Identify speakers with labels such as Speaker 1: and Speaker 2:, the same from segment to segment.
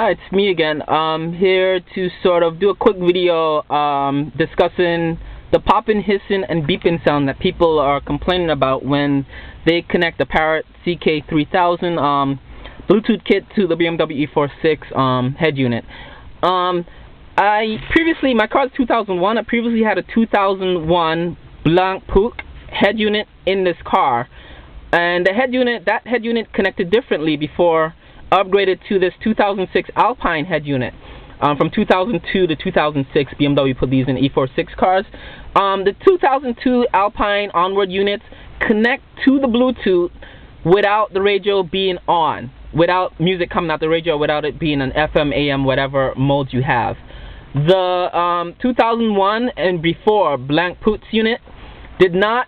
Speaker 1: Hi, it's me again. I'm here to sort of do a quick video discussing the popping, hissing, and beeping sound that people are complaining about when they connect the Parrot ck3000 Bluetooth kit to the BMW E46 head unit. My car is 2001. I previously had a 2001 blank pook head unit in this car, and that head unit connected differently before upgraded to this 2006 Alpine head unit. From 2002 to 2006, BMW put these in E46 cars. The 2002 Alpine onward units connect to the Bluetooth without the radio being on, without music coming out the radio, without it being an FM, AM, whatever modes you have. The 2001 and before blank Poots unit does not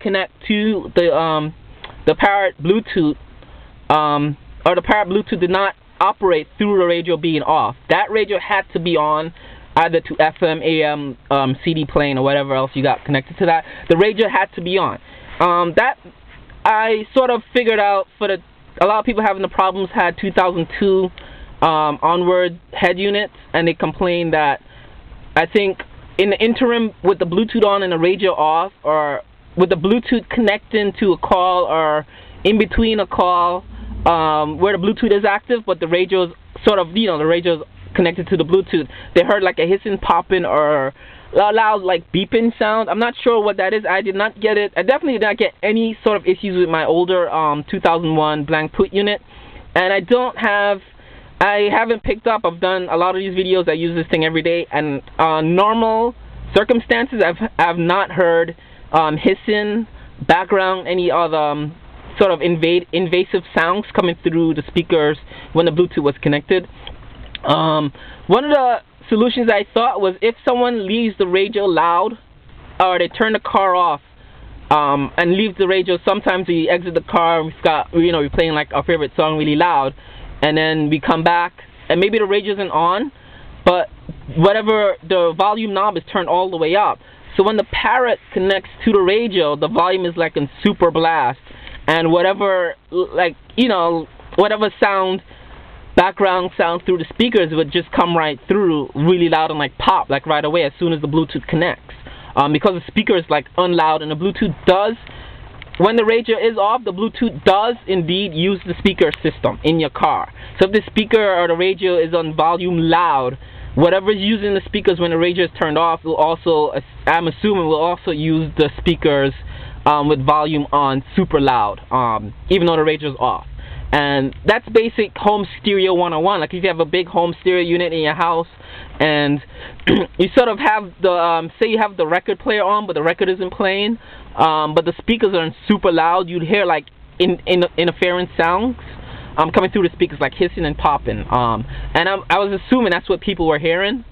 Speaker 1: connect to the Parrot Bluetooth. Or the Parrot Bluetooth did not operate through the radio being off. That radio had to be on, either to FM, AM, CD playing, or whatever else you got connected to that. The radio had to be on. That I sort of figured out for a lot of people having the problems had 2002 onward head units, and they complained that I think in the interim with the Bluetooth on and the radio off, or with the Bluetooth connecting to a call, or in between a call, where the Bluetooth is active, but the radio's sort of, the radio's connected to the Bluetooth, they heard like a hissing, popping, or loud like beeping sound. I'm not sure what that is. I did not get it. I definitely did not get any sort of issues with my older 2001 blank Poot unit, and I haven't picked up. I've done a lot of these videos. I use this thing every day, and normal circumstances, I've not heard hissing, background, any other sort of invasive sounds coming through the speakers when the Bluetooth was connected. One of the solutions I thought was if someone leaves the radio loud, or they turn the car off and leave the radio. Sometimes we exit the car, we're playing like our favorite song really loud, and then we come back and maybe the radio isn't on, but whatever, the volume knob is turned all the way up. So when the Parrot connects to the radio, the volume is like in super blast, and whatever, whatever sound, background sound through the speakers would just come right through really loud and like pop like right away as soon as the Bluetooth connects. Because the speaker is like unloud, and the Bluetooth does, when the radio is off, the Bluetooth does indeed use the speaker system in your car. So if the speaker or the radio is on volume loud, whatever is using the speakers when the radio is turned off will also, I'm assuming, will also use the speakers with volume on super loud, even though the radio is off. And that's basic home stereo 101. Like if you have a big home stereo unit in your house, and you sort of have the, say you have the record player on, but the record isn't playing, but the speakers are super loud, you'd hear like interference sounds coming through the speakers, like hissing and popping. And I was assuming that's what people were hearing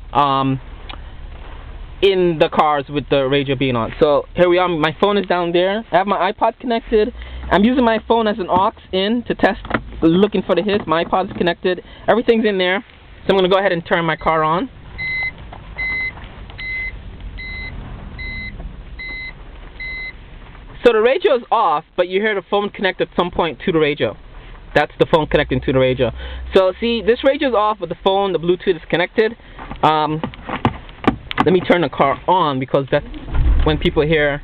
Speaker 1: in the cars with the radio being on. So here we are. My phone is down there. I have my iPod connected. I'm using my phone as an aux in to test, looking for the hiss. My iPod is connected. Everything's in there. So I'm going to go ahead and turn my car on. So the radio is off, but you hear the phone connect at some point to the radio. That's the phone connecting to the radio. So see, this radio is off, but the phone, the Bluetooth is connected. Let me turn the car on, because that's when people hear,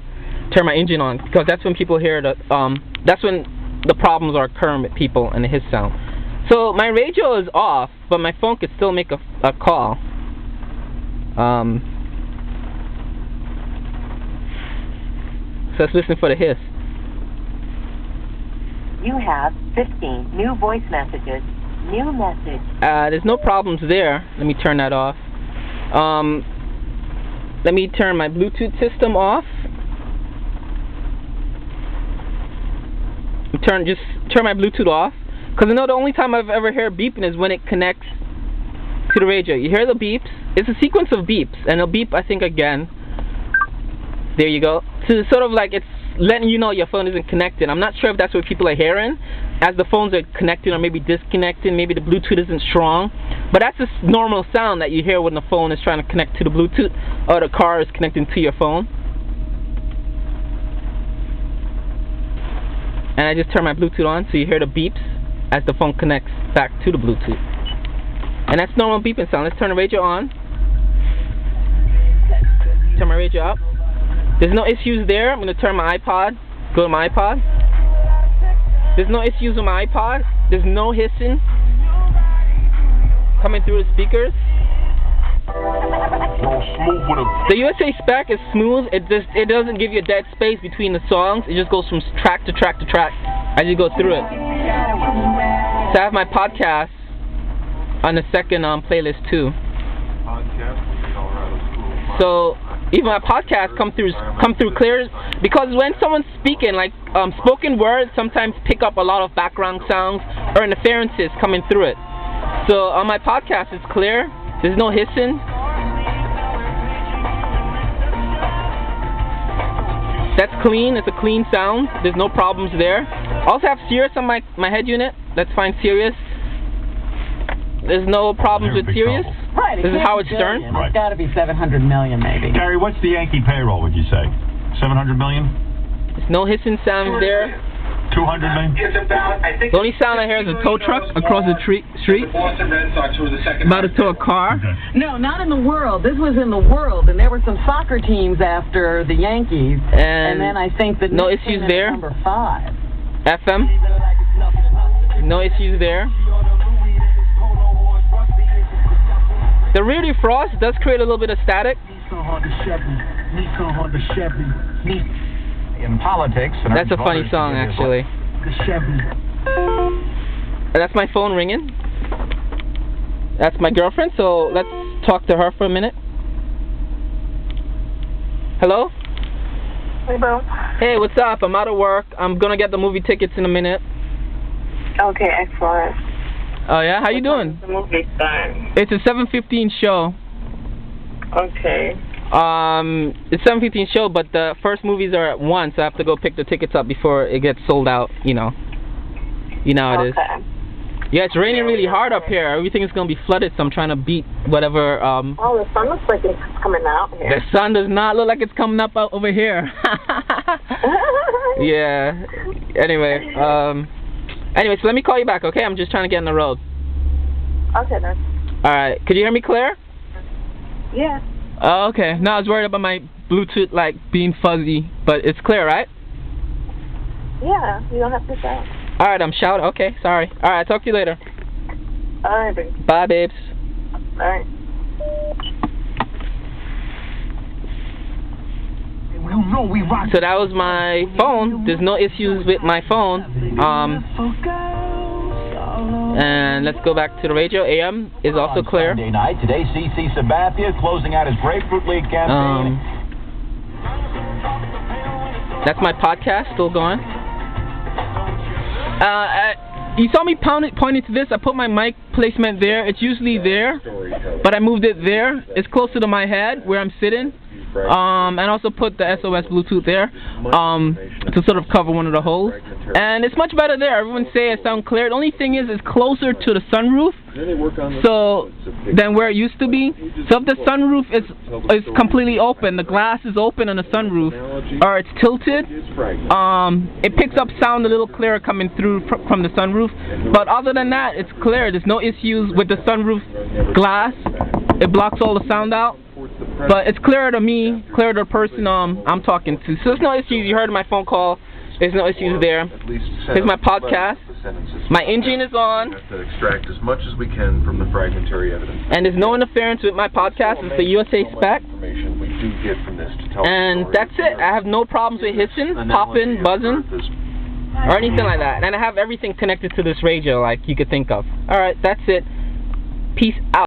Speaker 1: turn my engine on, because that's when people hear that's when the problems are occurring with people and the hiss sound. So my radio is off, but my phone could still make a call. So let's listen for the hiss.
Speaker 2: You have 15 new voice messages. New message.
Speaker 1: There's no problems there. Let me turn that off. Let me turn my Bluetooth system off. Just turn my Bluetooth off, because I know the only time I've ever heard beeping is when it connects to the radio. You hear the beeps. It's a sequence of beeps, and it'll beep, I think, again. There you go. So it's sort of like it's letting you know your phone isn't connected. I'm not sure if that's what people are hearing as the phones are connecting or maybe disconnecting. Maybe the Bluetooth isn't strong, but that's a normal sound that you hear when the phone is trying to connect to the Bluetooth, or the car is connecting to your phone. And I just turn my Bluetooth on, so you hear the beeps. as the phone connects back to the Bluetooth. And that's normal beeping sound. Let's turn the radio on. Turn my radio up. There's no issues there. I'm going to turn my iPod. Go to my iPod. There's no issues with my iPod. There's no hissing coming through the speakers. The USA spec is smooth. It doesn't give you a dead space between the songs. It just goes from track to track to track as you go through it. So I have my podcast on the second playlist too. So even my podcast come through clear, because when someone's speaking, like spoken words sometimes pick up a lot of background sounds or interferences coming through it. So on my podcast it's clear. There's no hissing. That's clean. It's a clean sound. There's no problems there. I also have Sirius on my head unit. Let's find Sirius. There's no problems with Sirius.
Speaker 3: Right.
Speaker 1: This is Howard Stern.
Speaker 3: It's got to be 700 million, maybe.
Speaker 4: Gary, what's the Yankee payroll, would you say? 700 million?
Speaker 1: There's no hissing sounds there.
Speaker 4: 200 million?
Speaker 1: The only sound I hear is a tow truck across the street. About to tow a car.
Speaker 4: Okay.
Speaker 3: No, not in the world. This was in the world, and there were some soccer teams after the Yankees.
Speaker 1: And
Speaker 3: then I think the
Speaker 1: no issues there.
Speaker 3: Number 5.
Speaker 1: FM. No issues there. The rear defrost does create a little bit of static.
Speaker 4: In politics...
Speaker 1: That's a funny song, actually. That's my phone ringing. That's my girlfriend, so let's talk to her for a minute. Hello?
Speaker 5: Hey, Bo.
Speaker 1: Hey, what's up? I'm out of work. I'm gonna get the movie tickets in a minute.
Speaker 5: Okay, excellent.
Speaker 1: Oh yeah? How you doing?
Speaker 5: The movie time.
Speaker 1: It's a 7:15 show.
Speaker 5: Okay.
Speaker 1: It's 7:15 show, but the first movies are at 1, so I have to go pick the tickets up before it gets sold out, you know. You know how it is.
Speaker 5: Okay.
Speaker 1: Yeah, it's raining really hard up here. Everything is going to be flooded, so I'm trying to beat whatever,
Speaker 5: Oh, the sun looks like it's coming out here.
Speaker 1: The sun does not look like it's coming up out over here. Yeah. Anyway, so let me call you back, okay? I'm just trying to get on the road.
Speaker 5: Okay, then.
Speaker 1: Alright, could you hear me clear?
Speaker 5: Yeah.
Speaker 1: Oh, okay. No, I was worried about my Bluetooth, like, being fuzzy, but it's clear, right?
Speaker 5: Yeah, you don't have to shout.
Speaker 1: Alright, I'm shouting. Okay, sorry. Alright, talk to you later.
Speaker 5: Alright, babe.
Speaker 1: Bye, babes.
Speaker 5: Alright.
Speaker 1: So that was my phone. There's no issues with my phone. And let's go back to the radio. AM is also clear.
Speaker 4: Sunday night, today CC Sabathia closing out his Grapefruit League campaign.
Speaker 1: That's my podcast still going. You saw me pointing to this. I put my mic placement there. It's usually there, but I moved it there. It's closer to my head where I'm sitting. And also put the SOS Bluetooth there to sort of cover one of the holes. And it's much better there. Everyone say it sounds clear. The only thing is it's closer to the sunroof than where it used to be. So if the sunroof is completely open, the glass is open on the sunroof, or it's tilted, it picks up sound a little clearer coming through from the sunroof. But other than that, it's clear. There's no issues with the sunroof glass. It blocks all the sound out. But it's clearer to me, clearer to the person I'm talking to. So there's no issues. You heard my phone call. There's no issues there. Here's my podcast. My engine is on.
Speaker 6: We have to extract as much as we can from the fragmentary evidence.
Speaker 1: And there's no interference with my podcast. It's the USA spec.
Speaker 6: Information we do get from this to tell
Speaker 1: And that's it. I have no problems with hissing, popping, buzzing, or anything like that. And I have everything connected to this radio like you could think of. Alright, that's it. Peace out.